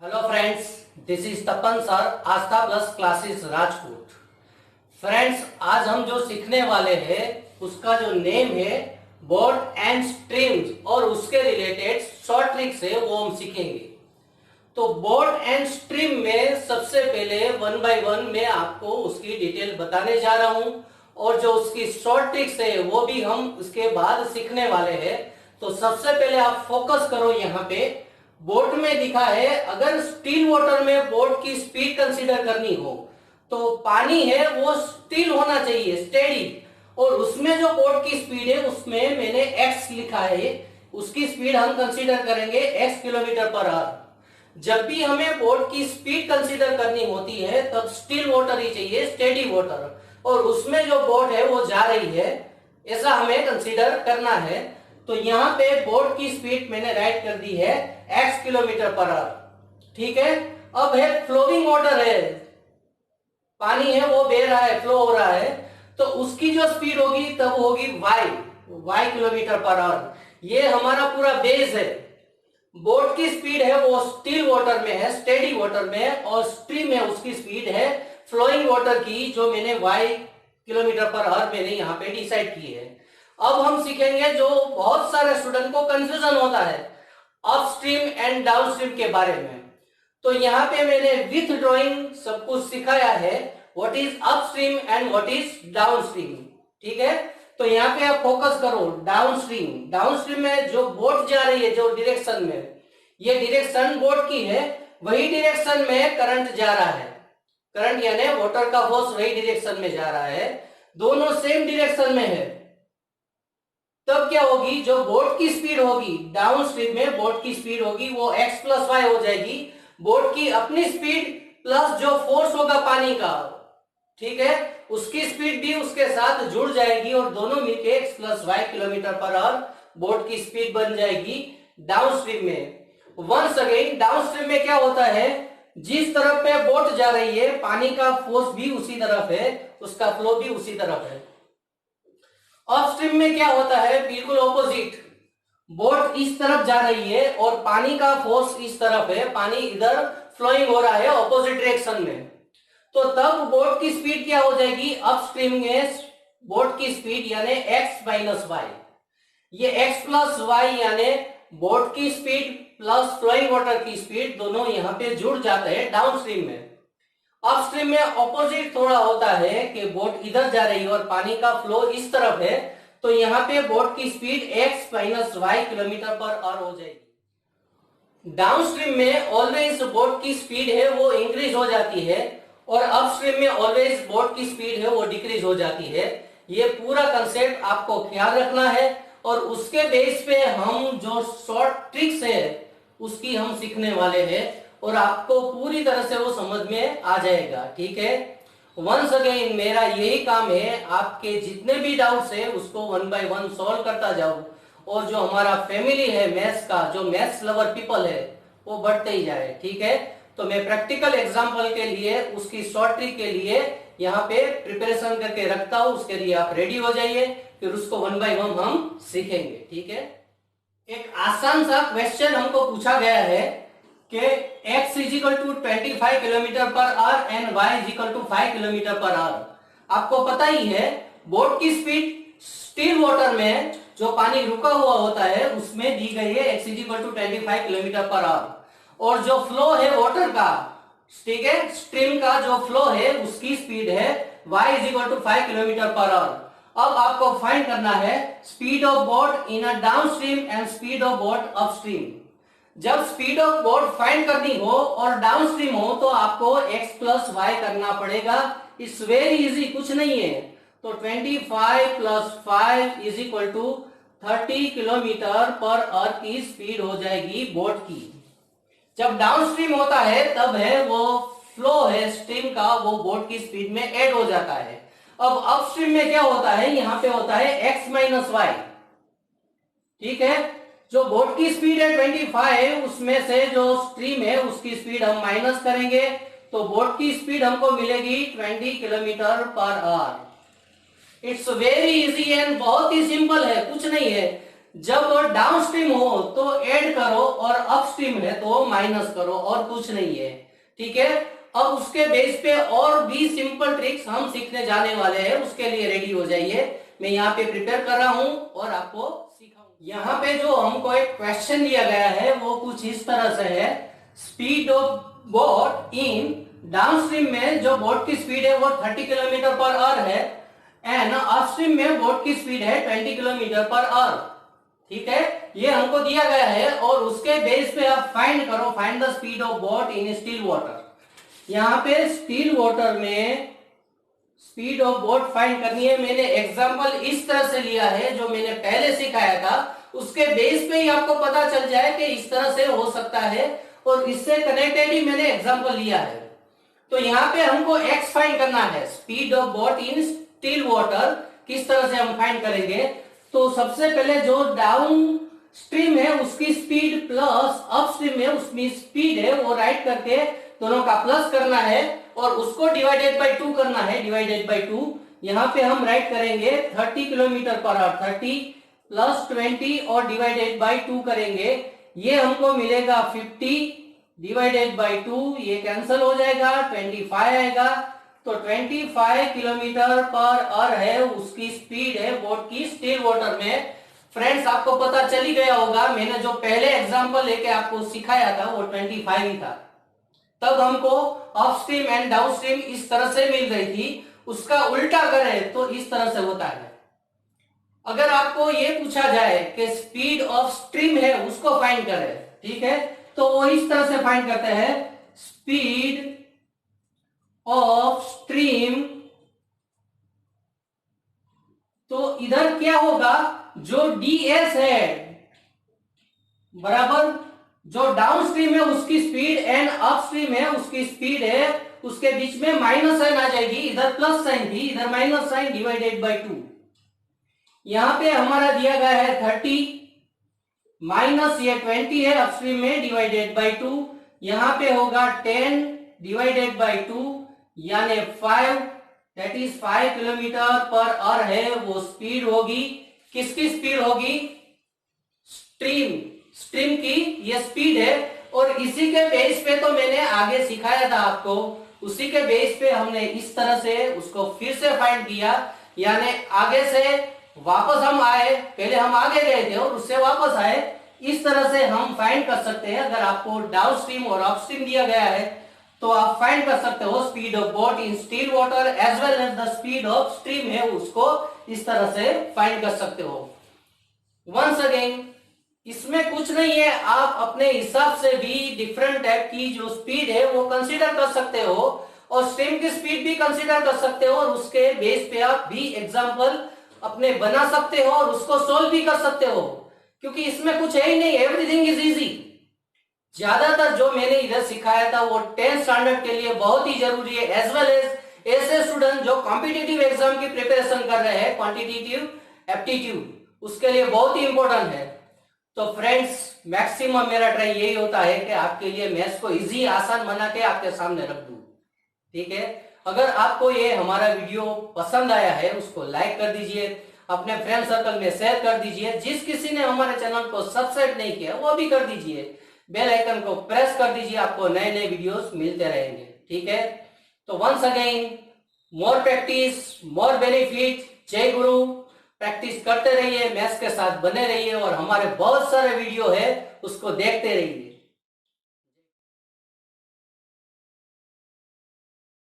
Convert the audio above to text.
Hello friends, this is Tapan sir, Aastha plus classes Rajkot. Friends, आज हम जो सीखने वाले हैं उसका जो नेम है बोर्ड एंड स्ट्रीम्स और उसके रिलेटेड शॉर्ट ट्रिक्स है वो हम सीखेंगे। तो बोर्ड एंड स्ट्रीम में सबसे पहले वन बाय वन मैं आपको उसकी डिटेल बताने जा रहा हूं और जो उसकी शॉर्ट ट्रिक्स है वो भी हम उसके बाद सीखने वाले हैं। तो सबसे पहले आप फोकस करो यहाँ पे। बोर्ड में दिखा है अगर स्टील वाटर में बोर्ड की स्पीड कंसीडर करनी हो तो पानी है वो स्टील होना चाहिए, स्टेडी, और उसमें जो बोर्ड की स्पीड है उसमें मैंने x लिखा है, उसकी स्पीड हम कंसीडर करेंगे x किलोमीटर पर आवर। जब भी हमें बोर्ड की स्पीड कंसीडर करनी होती है तब स्टील वाटर ही चाहिए, स्टेडी वाटर, और उसमें जो बोट है वो जा रही है ऐसा हमें कंसीडर करना है। तो यहाँ पे बोट की स्पीड मैंने राइट कर दी है x किलोमीटर पर आवर। ठीक है। अब है फ्लोइंग वाटर है, पानी है वो बह रहा है, फ्लो हो रहा है, तो उसकी जो स्पीड होगी तब होगी y किलोमीटर पर आवर। ये हमारा पूरा बेस है। बोट की स्पीड है वो स्टिल वाटर में है, स्टेडी वाटर में है, और स्ट्रीम में उसकी स्पीड है फ्लोइंग वाटर की, जो मैंने y किलोमीटर पर आवर मैंने यहाँ पे डिसाइड की है। अब हम सीखेंगे जो बहुत सारे स्टूडेंट को कंफ्यूजन होता है अपस्ट्रीम एंड डाउनस्ट्रीम के बारे में। तो यहाँ पे मैंने विथ ड्राइंग सब कुछ सिखाया है, what is upstream and what is downstream. ठीक है। तो यहाँ पे आप फोकस करो डाउनस्ट्रीम। डाउनस्ट्रीम में जो बोट जा रही है जो डायरेक्शन में, ये डायरेक्शन बोट की है, वही डायरेक्शन में करंट जा रहा है। करंट यानी वाटर का फोर्स वही डायरेक्शन में जा रहा है, दोनों सेम डायरेक्शन में है। तब क्या होगी, जो बोट की स्पीड होगी डाउनस्ट्रीम में, बोट की स्पीड होगी वो x प्लस वाई हो जाएगी, बोट की अपनी स्पीड प्लस जो फोर्स होगा पानी का, ठीक है, उसकी स्पीड भी उसके साथ जुड़ जाएगी और दोनों मिलके x plus y kilometre per hour boat की स्पीड बन जाएगी डाउनस्ट्रीम में। वंस अगेन डाउनस्ट्रीम में क्या होता है, जिस तरफ पे बोट जा रही है पानी का फोर्स भी उसी तरफ है, उसका फ्लो भी उसी तरफ है। अपस्ट्रीम में क्या होता है, बिल्कुल ऑपोजिट, बोट इस तरफ जा रही है और पानी का फोर्स इस तरफ है, पानी इधर फ्लोइंग हो रहा है ऑपोजिट डायरेक्शन में। तो तब बोट की स्पीड क्या हो जाएगी, अपस्ट्रीम में बोट की स्पीड यानी x माइनस वाई। ये x प्लस वाई यानी बोट की स्पीड प्लस फ्लोइंग वाटर की स्पीड दोनों यहाँ पे जुड़ जाते हैं डाउनस्ट्रीम में। अपस्ट्रीम में ऑपोजिट थोड़ा होता है कि बोट इधर जा रही है और पानी का फ्लो इस तरफ है, तो यहाँ पे बोट की speed x minus y kilometre per hour हो जाएगी। डाउनस्ट्रीम में ऑलवेज बोट की स्पीड है वो इंक्रीज हो जाती है और अपस्ट्रीम में ऑलवेज बोट की स्पीड है वो डिक्रीज हो जाती है। ये पूरा कंसेप्ट आपको ख्याल रखना है और उसके बेस पे हम जो शॉर्ट ट्रिक्स है उसकी हम सीखने वाले हैं और आपको पूरी तरह से वो समझ में आ जाएगा। ठीक है। वंस अगेन मेरा यही काम है, आपके जितने भी डाउट्स है उसको वन बाय वन सॉल्व करता जाऊं और जो हमारा फैमिली है मैथ्स का, जो मैथ्स लवर पीपल है वो बढ़ते ही जाए। ठीक है। तो मैं प्रैक्टिकल एग्जांपल के लिए उसकी शॉर्ट ट्रिक के लिए यहाँ पे प्रिपरेशन करके रखता हूं, उसके लिए आप रेडी हो जाइए, फिर उसको वन बाय वन हम सीखेंगे। ठीक है। एक आसान सा क्वेश्चन हमको पूछा गया है कि x is equal to 25 kilometre per hour and y is equal to 5 kilometre per hour. आपको पता ही है बोट की स्पीड स्टिल वाटर में जो पानी रुका हुआ होता है उसमें दी गई है x is equal to 25 kilometre per hour, और जो फ्लो है वाटर का, ठीक है, स्ट्रीम का जो फ्लो है उसकी स्पीड है y is equal to 5 kilometre per hour. अब आपको फाइंड करना है speed of boat in uh downstream and speed of boat upstream. जब स्पीड ऑफ बोट फाइंड करनी हो और डाउनस्ट्रीम हो तो आपको x प्लस वाई करना पड़ेगा। इट्स वेरी इजी, कुछ नहीं है। तो 25 plus 5 is equal to 30 kilometre per hour की स्पीड हो जाएगी बोट की। जब डाउनस्ट्रीम होता है तब है वो फ्लो है स्ट्रीम का, वो बोट की स्पीड में ऐड हो जाता है। अब अपस्ट्रीम में क्या होता है, यहाँ पे होता है x माइनस वाई। ठीक है। जो बोट की स्पीड है 25, उसमें से जो स्ट्रीम है उसकी स्पीड हम माइनस करेंगे तो बोट की स्पीड हमको मिलेगी 20 kilometre per our. It's very easy and बहुत ही सिंपल है, कुछ नहीं है। जब डाउन स्ट्रीम हो तो ऐड करो और अप स्ट्रीम है तो माइनस करो, और कुछ नहीं है। ठीक है, अब उसके बेस पे और भी सिंपल ट्रिक्स हम सीखने जाने वाले हैं, उसके लिए रेडी हो जाइए। मैं यहाँ पे प्रिपेयर कर रहा हूँ और आपको सिखाऊंगा। यहाँ पे जो हमको एक क्वेश्चन दिया गया है वो कुछ इस तरह से है, speed of boat in downstream में जो बोट की स्पीड है वो 30 किलोमीटर पर आवर है, एंड अपस्ट्रीम में बोट की स्पीड है 20 किलोमीटर पर आवर। ठीक है, ये हमको दिया गया है और उसके बेस पे आप फाइंड करो, find the speed of boat in still water. यहाँ पे स्टिल वाटर में स्पीड ऑफ बोट फाइंड करनी है। मैंने एग्जांपल इस तरह से लिया है जो मैंने पहले सिखाया था, उसके बेस पे ही आपको पता चल जाए कि इस तरह से हो सकता है, और इससे कनेक्टेड ही मैंने एग्जांपल लिया है। तो यहाँ पे हमको एक्स फाइंड करना है, speed of boat in still water. किस तरह से हम फाइंड करेंगे? तो सबसे पहले जो डाउन स्ट्रीम है उसकी स्पीड प्लस अप स्ट्रीम है उसकी स्पीड है, वो राइट करके दोनों का प्लस करना है और उसको डिवाइडेड बाय 2 करना है, डिवाइडेड बाय 2। यहाँ पे हम राइट करेंगे 30 किलोमीटर पर आवर, 30 प्लस 20 और डिवाइडेड बाय 2 करेंगे, ये हमको मिलेगा 50 डिवाइडेड बाय 2, ये कैंसिल हो जाएगा, 25 आएगा। तो 25 किलोमीटर पर आवर है उसकी स्पीड है बोट की स्टिल वाटर में। फ्रेंड्स, आपको पता चल ही गया होगा, मैंने जो पहले एग्जांपल लेके आपको सिखाया था वो 25 ही था। तब हमको अपस्ट्रीम एंड डाउनस्ट्रीम इस तरह से मिल रही थी, उसका उल्टा करें तो इस तरह से होता है। अगर आपको ये पूछा जाए कि स्पीड ऑफ स्ट्रीम है उसको फाइंड करें, ठीक है, तो वो इस तरह से फाइंड करते हैं, स्पीड ऑफ स्ट्रीम। तो इधर क्या होगा, जो ds है बराबर जो डाउन स्ट्रीम है उसकी स्पीड एंड अप स्ट्रीम है उसकी स्पीड है, उसके बीच में माइनस साइन आ जाएगी, इधर प्लस साइन थी इधर माइनस साइन, डिवाइडेड बाय 2। यहां पे हमारा दिया गया है 30 माइनस ये 20 है अपस्ट्रीम में, डिवाइडेड बाय 2। यहां पे होगा 10 डिवाइडेड बाय 2 यानी 5, that is 5 kilometre per our है वो स्पीड होगी। किसकी स्पीड होगी? स्ट्रीम की ये स्पीड है। और इसी के बेस पे तो मैंने आगे सिखाया था आपको, उसी के बेस पे हमने इस तरह से उसको फिर से फाइंड किया, यानी आगे से वापस हम आए, पहले हम आगे गए थे और उससे वापस आए, इस तरह से हम फाइंड कर सकते हैं। अगर आपको डाउन स्ट्रीम और अप स्ट्रीम दिया गया है तो आप फाइंड कर सकते हो speed of boat in still water as well as the speed of stream है, उसको इस तरह से फाइंड कर सकते हो। वंस अगेन, इसमें कुछ नहीं है, आप अपने हिसाब से भी डिफरेंट टाइप की जो स्पीड है वो कंसीडर कर सकते हो और स्ट्रीम की स्पीड भी कंसीडर कर सकते हो, और उसके बेस पे आप भी एग्जांपल अपने बना सकते हो और उसको सोल्व भी कर सकते हो, क्योंकि इसमें कुछ है ही नहीं, एवरीथिंग इज इजी। ज्यादातर जो मैंने इधर सिखाया था वो 10th स्टैंडर्ड के लिए बहुत ही जरूरी है, एज वेल एज ऐसे स्टूडेंट जो कॉम्पिटिटिव एग्जाम की प्रिपरेशन कर रहे हैं, क्वांटिटेटिव एप्टीट्यूड, उसके लिए बहुत ही इंपॉर्टेंट है। तो फ्रेंड्स, मैक्सिमम मेरा ट्राई यही होता है कि आपके लिए मैथ्स को इजी आसान बना के आपके सामने रख दूं। ठीक है, अगर आपको ये हमारा वीडियो पसंद आया है उसको लाइक कर दीजिए, अपने फ्रेंड सर्कल में शेयर कर दीजिए, जिस किसी ने हमारे चैनल को सब्सक्राइब नहीं किया वो भी कर दीजिए, बेल आइकन को प्रेस कर दीजिए, आपको नए नए वीडियोस मिलते रहेंगे। ठीक है, तो once again, more practice more benefit. जय गुरु। प्रैक्टिस करते रहिए, मैथ्स के साथ बने रहिए और हमारे बहुत सारे वीडियो है उसको देखते रहिए।